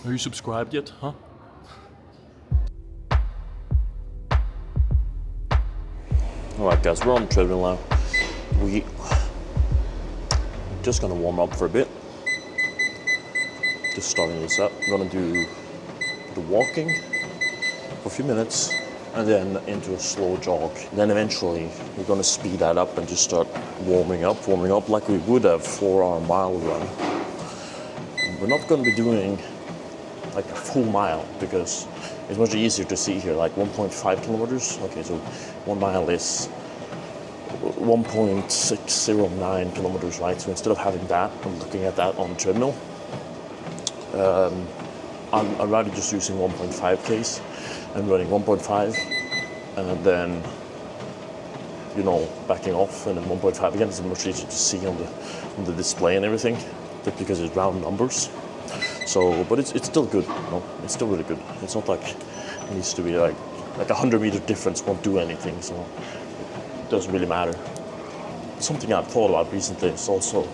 Are you subscribed yet, huh? Alright guys, we're on the treadmill now. We're just gonna warm up for a bit. Just starting this up. I'm gonna do the walking for a few minutes and then into a slow jog. Then eventually we're gonna speed that up and just start warming up like we would have for our mile run. We're not gonna be doing like a full mile because it's much easier to see here, like 1.5 kilometers. Okay, so 1 mile is 1.609 kilometers, right? So instead of having that, I'm looking at that on the treadmill. I'd rather just using 1.5 Ks and running 1.5 and then, you know, backing off and then 1.5 again. It's much easier to see on the display and everything, just because it's round numbers. So, but it's still good, you know? It's still really good. It's not like it needs to be like 100-meter difference won't do anything, so it doesn't really matter. Something I've thought about recently is also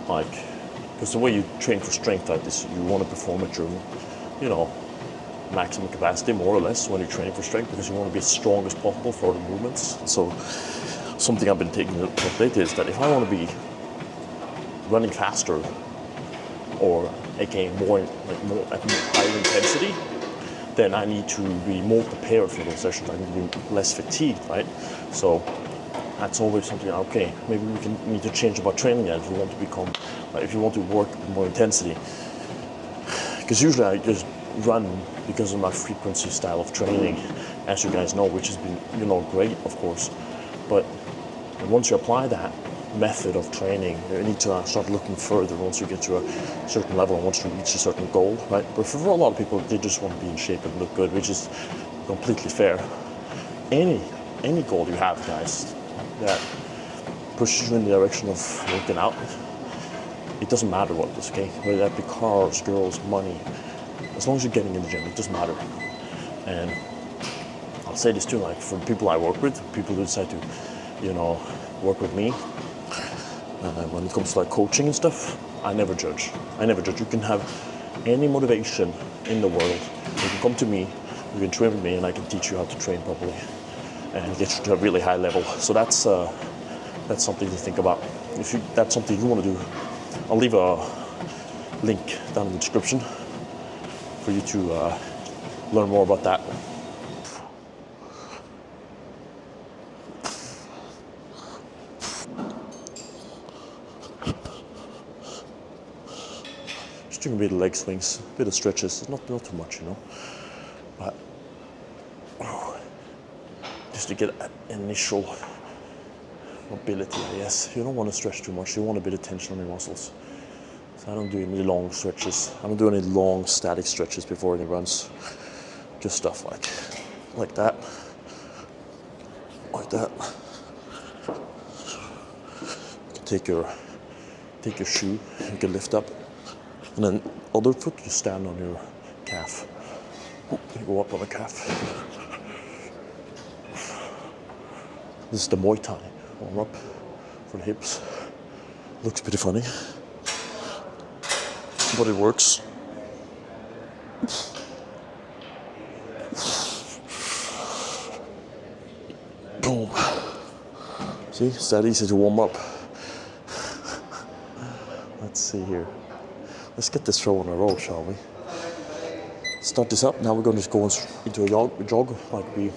like, because the way you train for strength like this, you want to perform at your, you know, maximum capacity more or less when you're training for strength, because you want to be as strong as possible for the movements. So something I've been taking a look at lately is that if I want to be running faster, or aka more at higher intensity, then I need to be more prepared for those sessions. I need to be less fatigued, right? So that's always something. Okay, maybe we need to change about training if you want to become, if you want to work with more intensity. Because usually I just run because of my frequency style of training, as you guys know, which has been, you know, great, of course. But once you apply that method of training, you need to start looking further once you get to a certain level and once you reach a certain goal, right? But for a lot of people, they just want to be in shape and look good, which is completely fair. Any goal you have, guys, that pushes you in the direction of working out, it doesn't matter what it is, okay? Whether that be cars, girls, money, as long as you're getting in the gym, it doesn't matter. And I'll say this too, like for people I work with, people who decide to, you know, work with me, when it comes to like coaching and stuff, I never judge. You can have any motivation in the world. You can come to me, you can train with me, and I can teach you how to train properly and get you to a really high level. So that's something to think about. If that's something you want to do, I'll leave a link down in the description for you to learn more about that. Just doing a bit of leg swings, a bit of stretches, not too much, you know, but just to get an initial mobility, I guess. You don't want to stretch too much, you want a bit of tension on your muscles. So I don't do any long stretches. I don't do any long static stretches before any runs. Just stuff like that. Like that. You can take your shoe, you can lift up. And then other foot, you stand on your calf. You go up on the calf. This is the Muay Thai warm up for the hips. Looks pretty funny, but it works. Boom. See, it's that easy to warm up. Let's see here. Let's get this show on a roll, shall we? Start this up. Now we're going to just go into a jog. Like we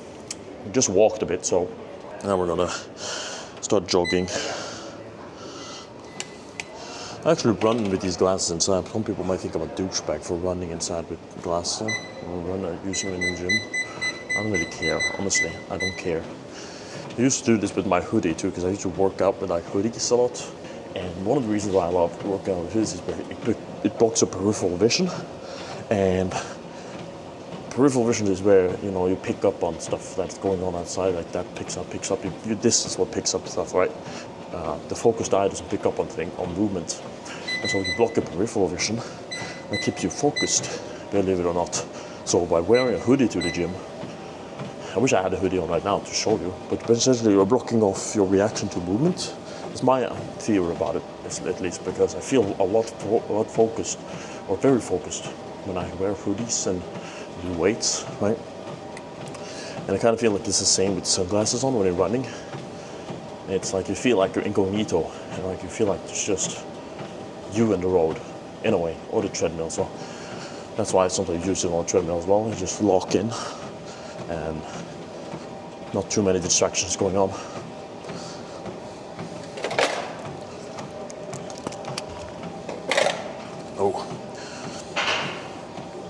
just walked a bit, so now we're going to start jogging. I actually run with these glasses inside. Some people might think I'm a douchebag for running inside with glasses on. Using them in the gym. I don't really care, honestly. I don't care. I used to do this with my hoodie too, because I used to work out with like hoodies a lot. And one of the reasons why I love working out with hoodies is it blocks your peripheral vision. And peripheral vision is where, you know, you pick up on stuff that's going on outside, like that picks up. This is what picks up stuff, right? The focused eye doesn't pick up on movement. And so you block your peripheral vision, and it keeps you focused, believe it or not. So by wearing a hoodie to the gym, I wish I had a hoodie on right now to show you, but essentially you're blocking off your reaction to movement. It's my theory about it, at least, because I feel a lot focused, or very focused, when I wear hoodies and do weights, right? And I kind of feel like it's the same with sunglasses on when you're running. It's like you feel like you're incognito, and like you feel like it's just you and the road, in a way, or the treadmill. So that's why I sometimes use it on the treadmill as well. You just lock in, and not too many distractions going on. Oh.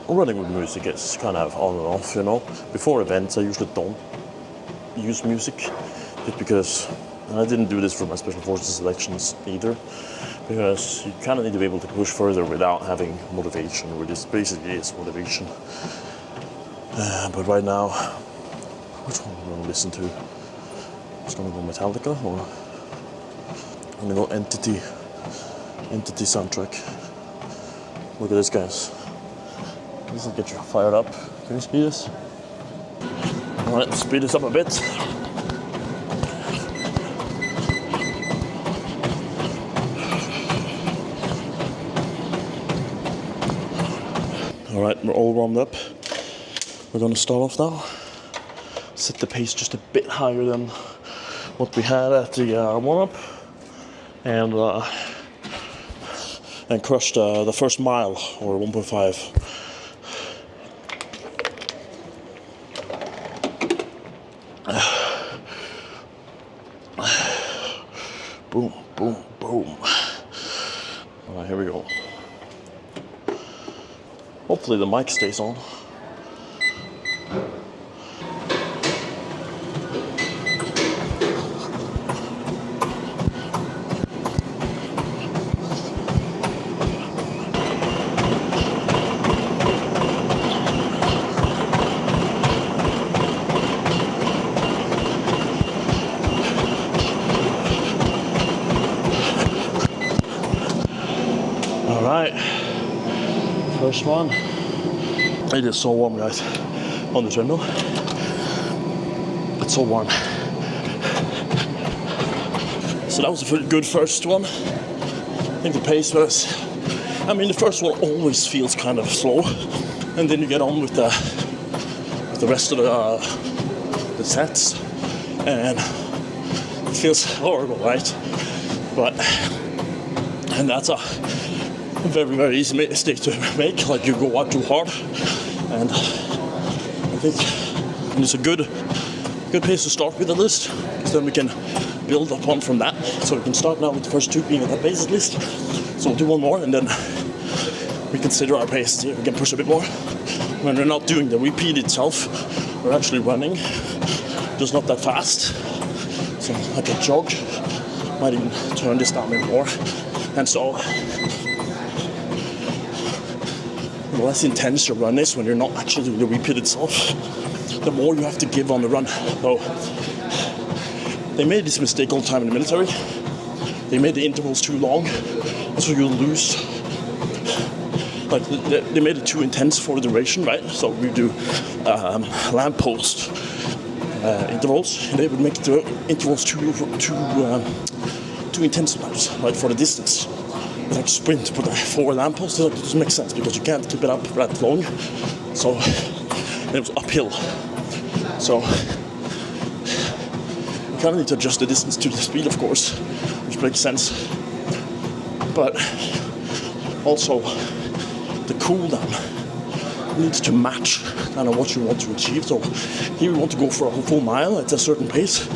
Running with music is kind of on and off, you know. Before events, I usually don't use music, just because, and I didn't do this for my Special Forces selections either, because you kind of need to be able to push further without having motivation, which is basically is motivation. But right now, which one am I going to listen to? It's going to go Metallica, or I'm going to go Entity soundtrack. Look at this, guys. This will get you fired up. Can you speed this? Alright, speed this up a bit. Alright, we're all warmed up. We're gonna start off now. Set the pace just a bit higher than what we had at the warm-up. And crush the first mile, or 1.5. Boom, boom, boom. Alright, here we go. Hopefully the mic stays on. Alright, first one. It is so warm, guys, on the treadmill. It's so warm. So that was a good first one. I think the pace was, I mean, the first one always feels kind of slow, and then you get on with the rest of the sets, and it feels horrible, right? And that's a very, very easy mistake to make, like you go out too hard. And I think it's a good pace to start with at least, because then we can build upon from that. So we can start now with the first two being at that pace at least. So we'll do one more, and then we consider our pace, see if we can push a bit more. When we're not doing the repeat itself, we're actually running, just not that fast. So like a jog, might even turn this down a bit more. And so the less intense your run is when you're not actually doing the repeat itself, the more you have to give on the run. So they made this mistake all the time in the military. They made the intervals too long, so you lose. Like they made it too intense for the duration, right? So we do lamppost intervals, and they would make the intervals too intense sometimes, like for the distance. Like sprint, but 4 lampposts, it doesn't make sense because you can't keep it up that long. So it was uphill. So you kind of need to adjust the distance to the speed, of course, which makes sense. But also the cool down needs to match kind of what you want to achieve. So here we want to go for a full mile at a certain pace.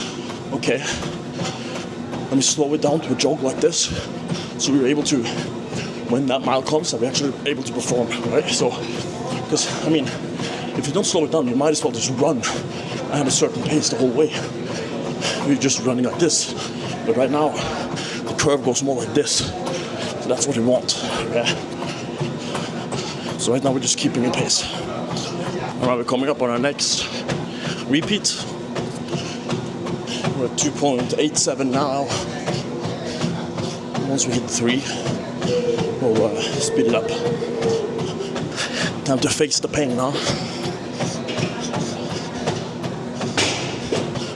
Okay, let me slow it down to a jog like this. So we're able to, when that mile comes, that we're actually able to perform, right? So, because, I mean, if you don't slow it down, you might as well just run at a certain pace the whole way. You're just running like this. But right now, the curve goes more like this. So that's what we want, yeah? So right now we're just keeping in pace. All right, we're coming up on our next repeat. We're at 2.87 now. Once we hit 3, we'll speed it up. Time to face the pain now.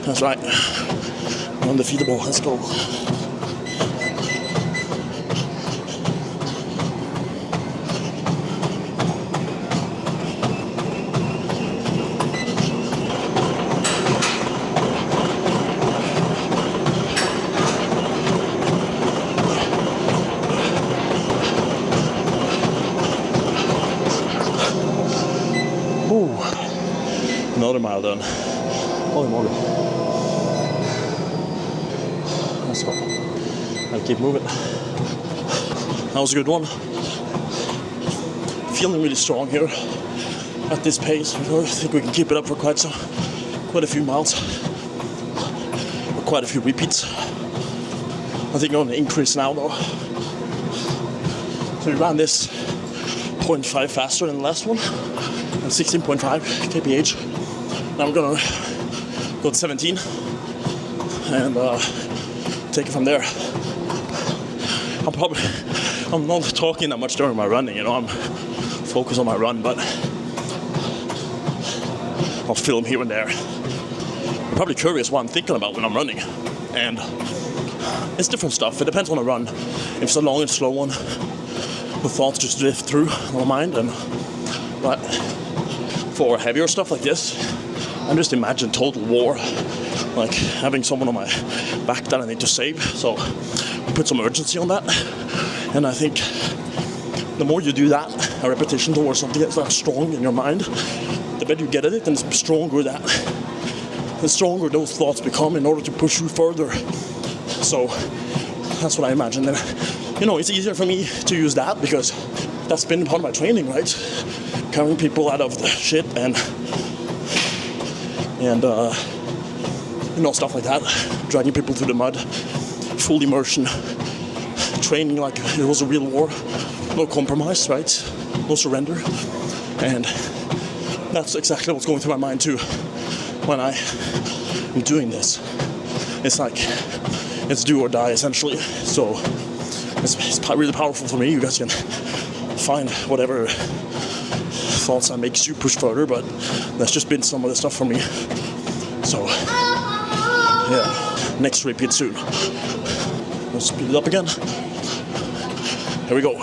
That's right. Undefeatable. Let's go. another mile done. Holy moly. Let's go. I'll keep moving. That was a good one. Feeling really strong here at this pace. I think we can keep it up for quite a few miles. Or quite a few repeats. I think I'm going to increase now though. So we ran this 0.5 faster than the last one. And 16.5 kph. Now I'm going to go to 17 and take it from there. I'm not talking that much during my running, you know, I'm focused on my run, but I'll film here and there. You're probably curious what I'm thinking about when I'm running, and it's different stuff. It depends on the run. If it's a long and slow one, the thoughts just drift through my mind, but for heavier stuff like this, I just imagine total war, like having someone on my back that I need to save, so put some urgency on that. And I think the more you do that, a repetition towards something that's not strong in your mind, the better you get at it, and the stronger those thoughts become in order to push you further. So that's what I imagine. And you know, it's easier for me to use that because that's been part of my training, right? Carrying people out of the shit and you know, stuff like that, dragging people through the mud, full immersion, training like it was a real war, no compromise, right? No surrender. And that's exactly what's going through my mind too when I am doing this. It's like, it's do or die essentially. So it's really powerful for me. You guys can find whatever thoughts that makes you push further, but that's just been some of the stuff for me. So yeah, next repeat soon. Let's speed it up again. Here we go.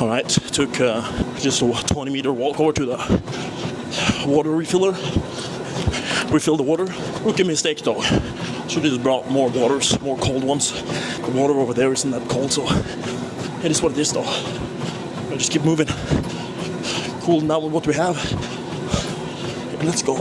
All right, took just a 20-meter walk over to the water refiller. Refill the water. Rookie mistake though. Should have just brought more waters, more cold ones. The water over there isn't that cold, so it is what it is though. I'll just keep moving. Cooling down with what we have. And let's go.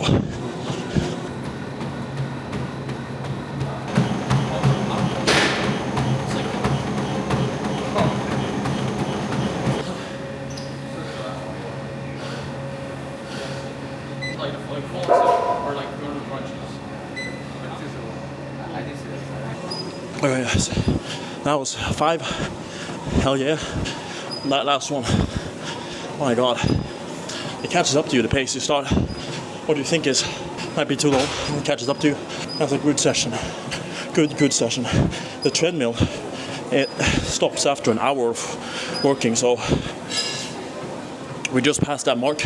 Okay, yes. That was 5. Hell yeah. And that last one, my god, it catches up to you, the pace you start. What do you think might be too low, it catches up to you. That's a good session. Good session. The treadmill, it stops after an hour of working, so we just passed that mark.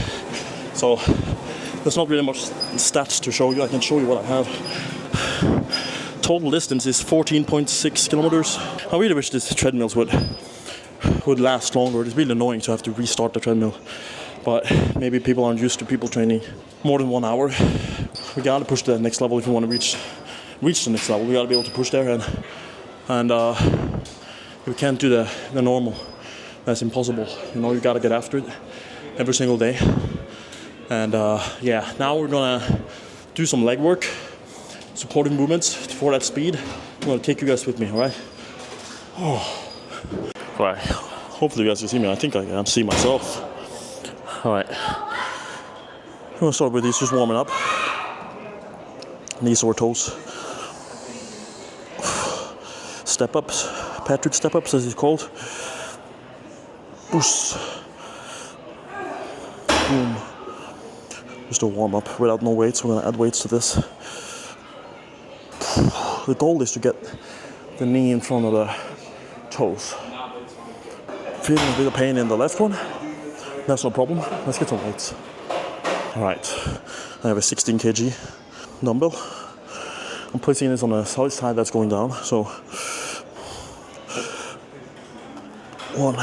So there's not really much stats to show you. I can show you what I have. Total distance is 14.6 kilometers. I really wish these treadmills would last longer. It's really annoying to have to restart the treadmill, but maybe people aren't used to people training more than 1 hour. We gotta push to the next level if we want to reach the next level. We gotta be able to push there, and we can't do the normal. That's impossible. You know, you gotta get after it every single day. And yeah, now we're gonna do some leg work. Supporting movements for that speed. I'm gonna take you guys with me, alright? Oh. Alright, hopefully you guys can see me. I think I can see myself. Alright. I'm gonna start with these, just warming up. Knees over toes. Step ups. Patrick step ups, as it's called. Boost. Boom. Just a warm up without no weights. We're gonna add weights to this. The goal is to get the knee in front of the toes. Feeling a bit of pain in the left one, That's no problem. Let's get some weights. Alright, I have a 16 kg dumbbell. I'm placing this on the solid side that's going down. So 1,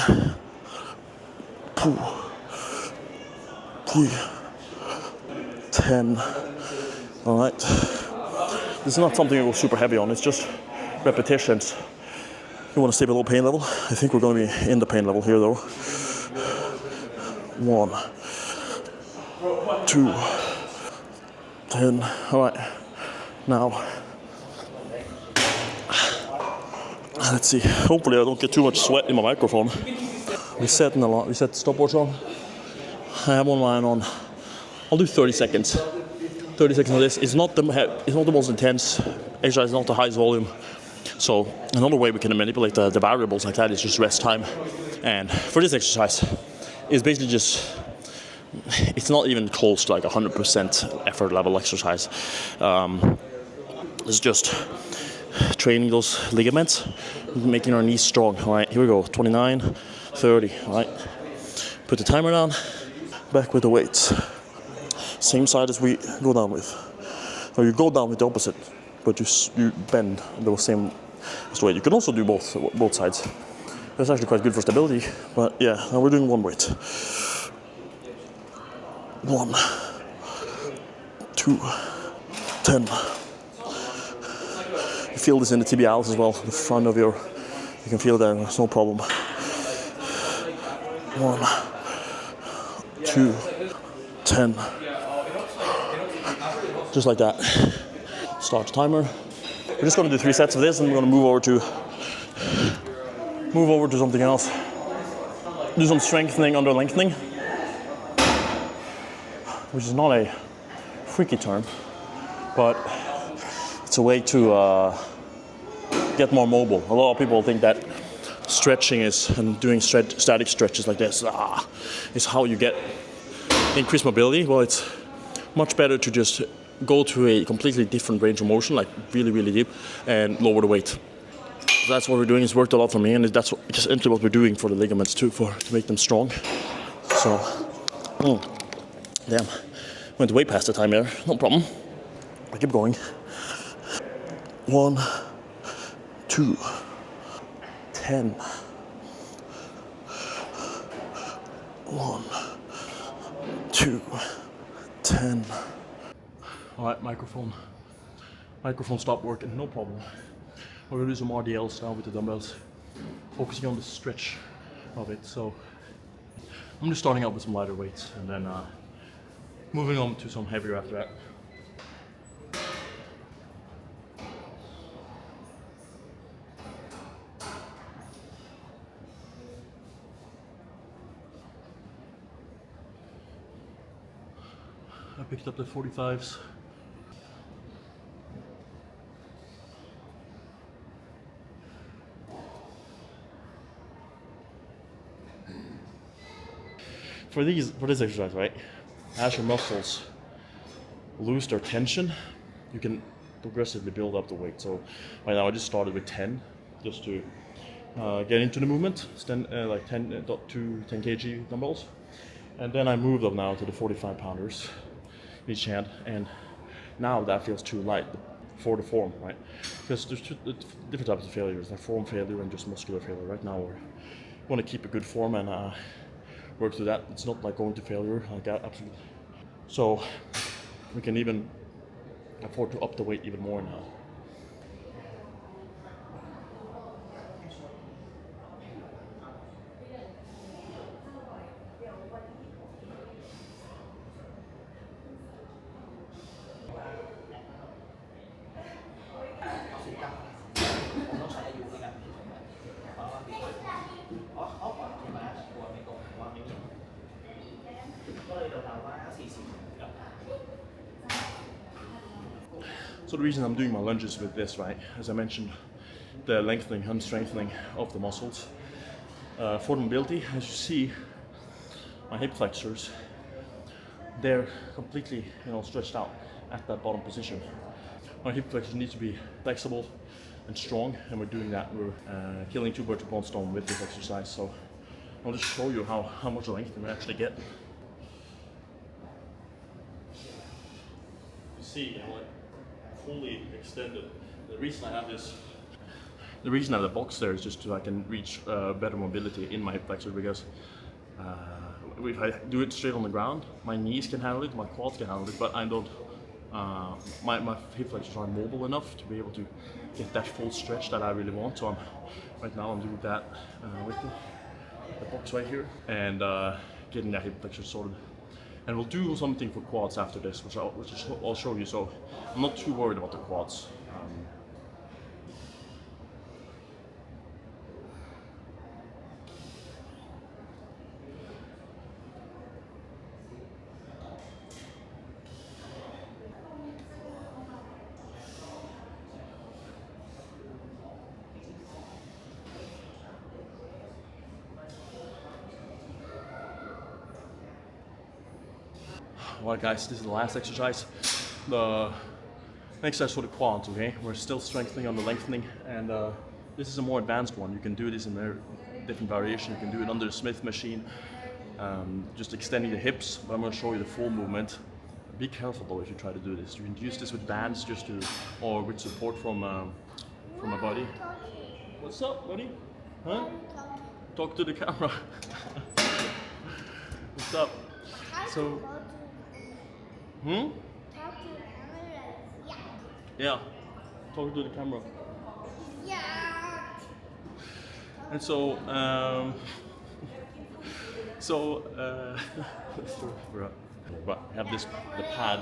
2, 3, 10. Alright. This is not something you go super heavy on, it's just repetitions. You want to stay below pain level. I think we're going to be in the pain level here though. 1, 2, 10. Alright. Now, let's see. Hopefully I don't get too much sweat in my microphone. We set the stopwatch on. I have one line on. I'll do 30 seconds. 30 seconds of this. It's not the most intense exercise, it's not the highest volume. So another way we can manipulate the variables like that is just rest time. And for this exercise, it's basically just, it's not even close to like 100% effort level exercise. It's just training those ligaments, making our knees strong. All right, here we go, 29, 30, all right. Put the timer down, back with the weights. Same side as we go down with. Or you go down with the opposite, but you bend the same way. You can also do both sides. That's actually quite good for stability, but yeah, now we're doing one weight. 1, 2, 10. You feel this in the tibials as well, the front of you can feel there, it's no problem. 1, 2, 10. Just like that. Start the timer. We're just going to do 3 sets of this, and we're going to move over to something else. Do some strengthening under lengthening, which is not a freaky term, but it's a way to get more mobile. A lot of people think that stretching and doing static stretches like this is how you get increased mobility. Well, it's much better to just go to a completely different range of motion, like really, really deep, and lower the weight. So that's what we're doing. It's worked a lot for me, and that's essentially what we're doing for the ligaments too, to make them strong. So, damn, went way past the time there. No problem. I keep going. 1, 2, 10. 1, 2, 10. All right, microphone stopped working, no problem. We're gonna do some RDLs now with the dumbbells, focusing on the stretch of it. So I'm just starting out with some lighter weights and then moving on to some heavier after that. I picked up the 45s. For this exercise, right, as your muscles lose their tension, you can progressively build up the weight. So right now I just started with 10, just to get into the movement. It's then like 10 kg dumbbells, and then I moved up now to the 45 pounders each hand, and now that feels too light for the form, right? Because there's two different types of failures, like form failure and just muscular failure. Right now we want to keep a good form and work through that. It's not like going to failure, like that, absolutely. So we can even afford to up the weight even more now. So the reason I'm doing my lunges with this, right, as I mentioned, the lengthening and strengthening of the muscles. For the mobility, as you see, my hip flexors, they're completely, stretched out at that bottom position. My hip flexors need to be flexible and strong, and we're doing that. We're killing two birds with one stone with this exercise. So I'll just show you how much length we actually get. You see, I'm like fully extended. The reason I have the box there is just so I can reach better mobility in my hip flexor, because if I do it straight on the ground, my knees can handle it, my quads can handle it, but I don't. My hip flexors aren't mobile enough to be able to get that full stretch that I really want. So right now I'm doing that with the box right here, and getting that hip flexor sorted. And we'll do something for quads after this, which I'll show you. So I'm not too worried about the quads. Alright guys, this is the last exercise. The next exercise for the quads, okay? We're still strengthening on the lengthening, and this is a more advanced one. You can do this in very different variation. You can do it under the Smith machine, just extending the hips, but I'm going to show you the full movement. Be careful though if you try to do this. You can use this with bands just to, or with support from a body. What's up, buddy? Huh? Talk to the camera. What's up? So, Talk to the camera. yeah, talk to the camera. Yeah. And so, but I have the pad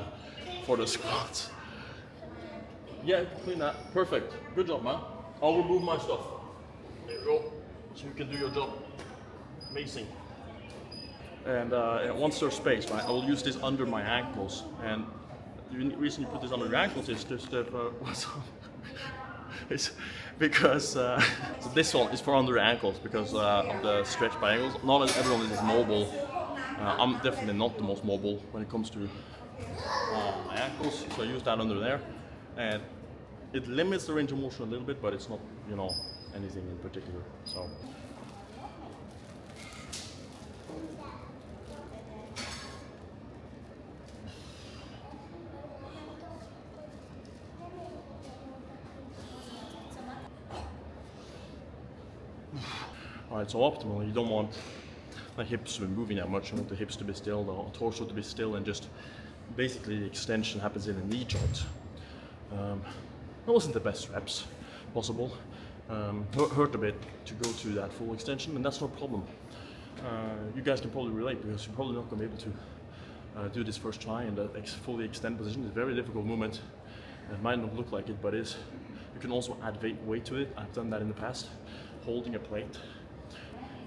for the squats. Yeah, clean that. Perfect. Good job, man. I'll remove my stuff. There you go. So you can do your job. Amazing. And once there's space, right, I will use this under my ankles. And the reason you put this under your ankles is just what's up? It's because so this one is for under the ankles because of the stretch by ankles. Not everyone is mobile. I'm definitely not the most mobile when it comes to my ankles, so I use that under there, and it limits the range of motion a little bit, but it's not, you know, anything in particular. So. Alright, so optimally, you don't want the hips to be moving that much. You want the hips to be still, the torso to be still, and just basically the extension happens in the knee joint. That wasn't the best reps possible. Hurt a bit to go to that full extension, and that's no problem. You guys can probably relate because you're probably not going to be able to do this first try in the fully extend position. It's a very difficult movement. It might not look like it, but it is. You can also add weight to it. I've done that in the past, holding a plate.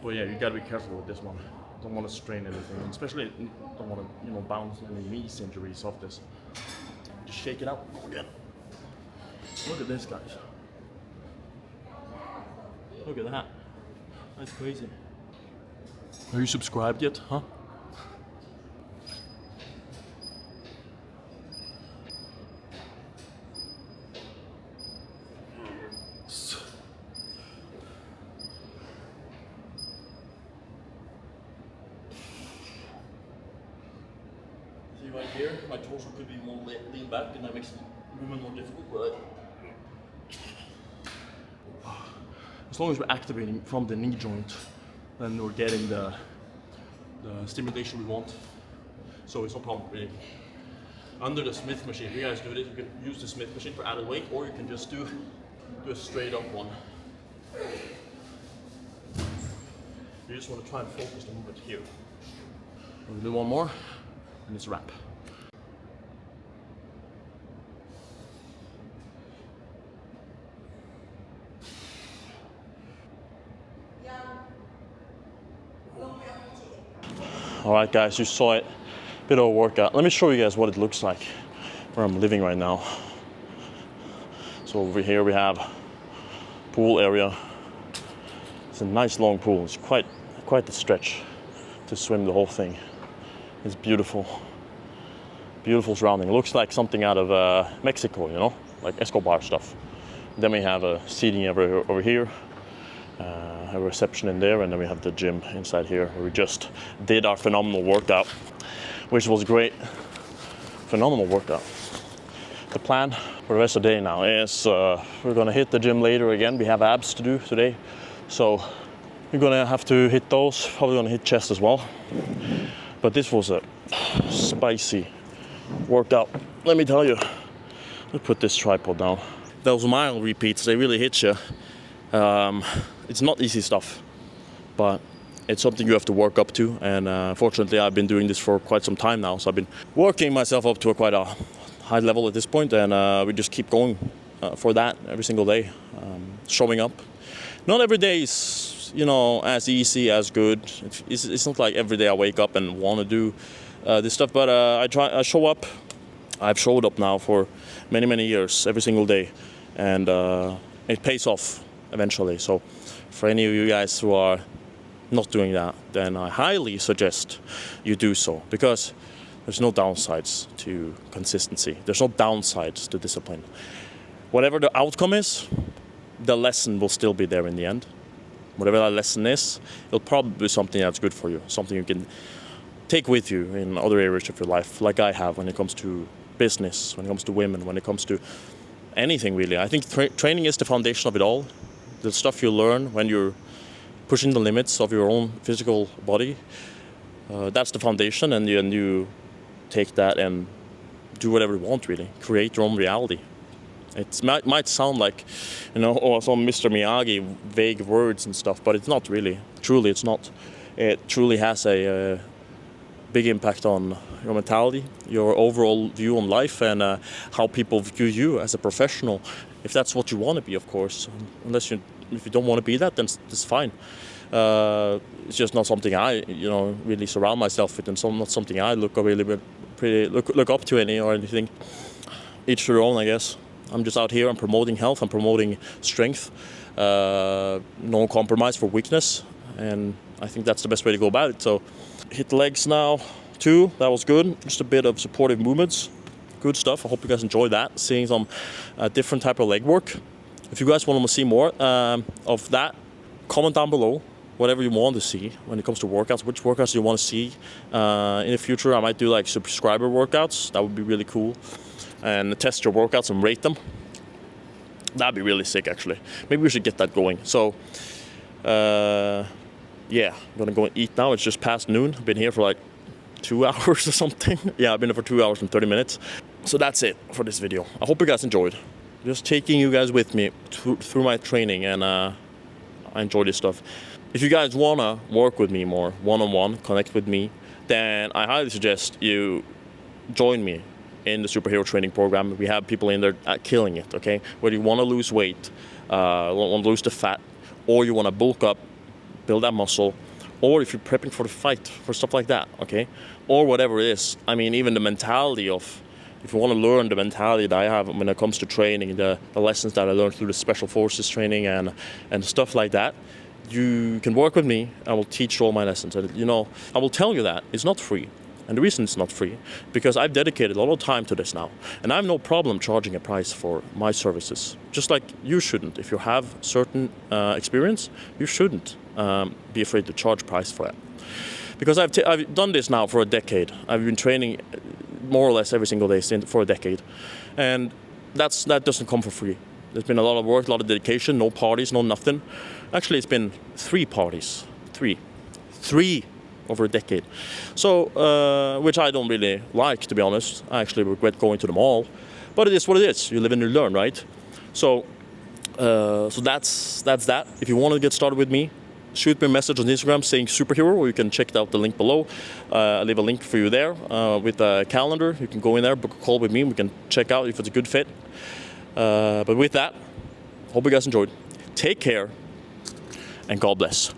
But yeah, you gotta be careful with this one. Don't want to strain anything, especially don't want to, you know, bounce any knee injuries off this. Just shake it out again. Look at this, guys. Look at that. That's crazy. Are you subscribed yet, huh? See right here, my torso could be more lean back, and that makes the movement more difficult, but as long as we're activating from the knee joint, then we're getting the stimulation we want. So it's no problem really. Under the Smith machine, if you guys do this, you can use the Smith machine for added weight, or you can just do a straight up one. You just want to try and focus the movement here. We'll do one more, and it's a wrap. Alright guys, you saw it. Bit of a workout. Let me show you guys what it looks like where I'm living right now. So over here we have pool area. It's a nice long pool. It's quite the stretch to swim the whole thing. It's beautiful. Beautiful surrounding. It looks like something out of Mexico, you know, like Escobar stuff. Then we have a seating over here, a reception in there, and then we have the gym inside here where we just did our phenomenal workout, which was great. Phenomenal workout. The plan for the rest of the day now is we're gonna hit the gym later again. We have abs to do today, so we're gonna have to hit those. Probably gonna hit chest as well. But this was a spicy workout, let me tell you. Let's put this tripod down. Those mile repeats, they really hit you. It's not easy stuff, but it's something you have to work up to. And fortunately, I've been doing this for quite some time now, so I've been working myself up to quite a high level at this point, and we just keep going for that every single day, showing up. Not every day is, you know, as easy, as good. It's not like every day I wake up and want to do this stuff, but I show up. I've showed up now for many years, every single day, and it pays off eventually. So for any of you guys who are not doing that, then I highly suggest you do so, because there's no downsides to consistency. There's no downsides to discipline. Whatever the outcome is, the lesson will still be there in the end. Whatever that lesson is, it'll probably be something that's good for you, something you can take with you in other areas of your life, like I have when it comes to business, when it comes to women, when it comes to anything really. I think training is the foundation of it all. The stuff you learn when you're pushing the limits of your own physical body, that's the foundation, and you take that and do whatever you want really. Create your own reality. It might sound like, you know, some Mr. Miyagi vague words and stuff, but it's not really. Truly, it's not. It truly has a big impact on your mentality, your overall view on life, and how people view you as a professional. If that's what you want to be, of course. If you don't want to be that, then it's fine. It's just not something I, really surround myself with, and not something I look up to any or anything. Each to their own, I guess. I'm just out here. I'm promoting health. I'm promoting strength. No compromise for weakness, and I think that's the best way to go about it. So, hit the legs now. 2. That was good. Just a bit of supportive movements. Good stuff. I hope you guys enjoyed that. Seeing some different type of leg work. If you guys want to see more of that, comment down below whatever you want to see when it comes to workouts. Which workouts do you want to see in the future? I might do like subscriber workouts. That would be really cool. And test your workouts and rate them. That'd be really sick, actually. Maybe we should get that going. So, yeah, I'm gonna go and eat now. It's just past noon. I've been here for like 2 hours or something. Yeah, I've been here for 2 hours and 30 minutes. So that's it for this video. I hope you guys enjoyed. Just taking you guys with me through my training, and I enjoy this stuff. If you guys wanna work with me more, one-on-one, connect with me, then I highly suggest you join me in the superhero training program. We have people in there killing it, okay? Whether you want to lose weight, want to lose the fat, or you want to bulk up, build that muscle, or if you're prepping for the fight, for stuff like that, okay? Or whatever it is. I mean, even the mentality of, if you want to learn the mentality that I have when it comes to training, the lessons that I learned through the Special Forces training and stuff like that, you can work with me. I will teach you all my lessons. And, I will tell you that it's not free. And the reason it's not free, because I've dedicated a lot of time to this now. And I have no problem charging a price for my services. Just like you shouldn't. If you have certain experience, you shouldn't be afraid to charge price for it. Because I've done this now for a decade. I've been training more or less every single day for a decade. And that doesn't come for free. There's been a lot of work, a lot of dedication, no parties, no nothing. Actually, it's been 3 parties. 3 over a decade. So, which I don't really like, to be honest. I actually regret going to them all. But it is what it is. You live and you learn, right? So that's that. If you want to get started with me, shoot me a message on Instagram saying superhero, or you can check out the link below. I'll leave a link for you there with a calendar. You can go in there, book a call with me. We can check out if it's a good fit. But with that, hope you guys enjoyed. Take care, and God bless.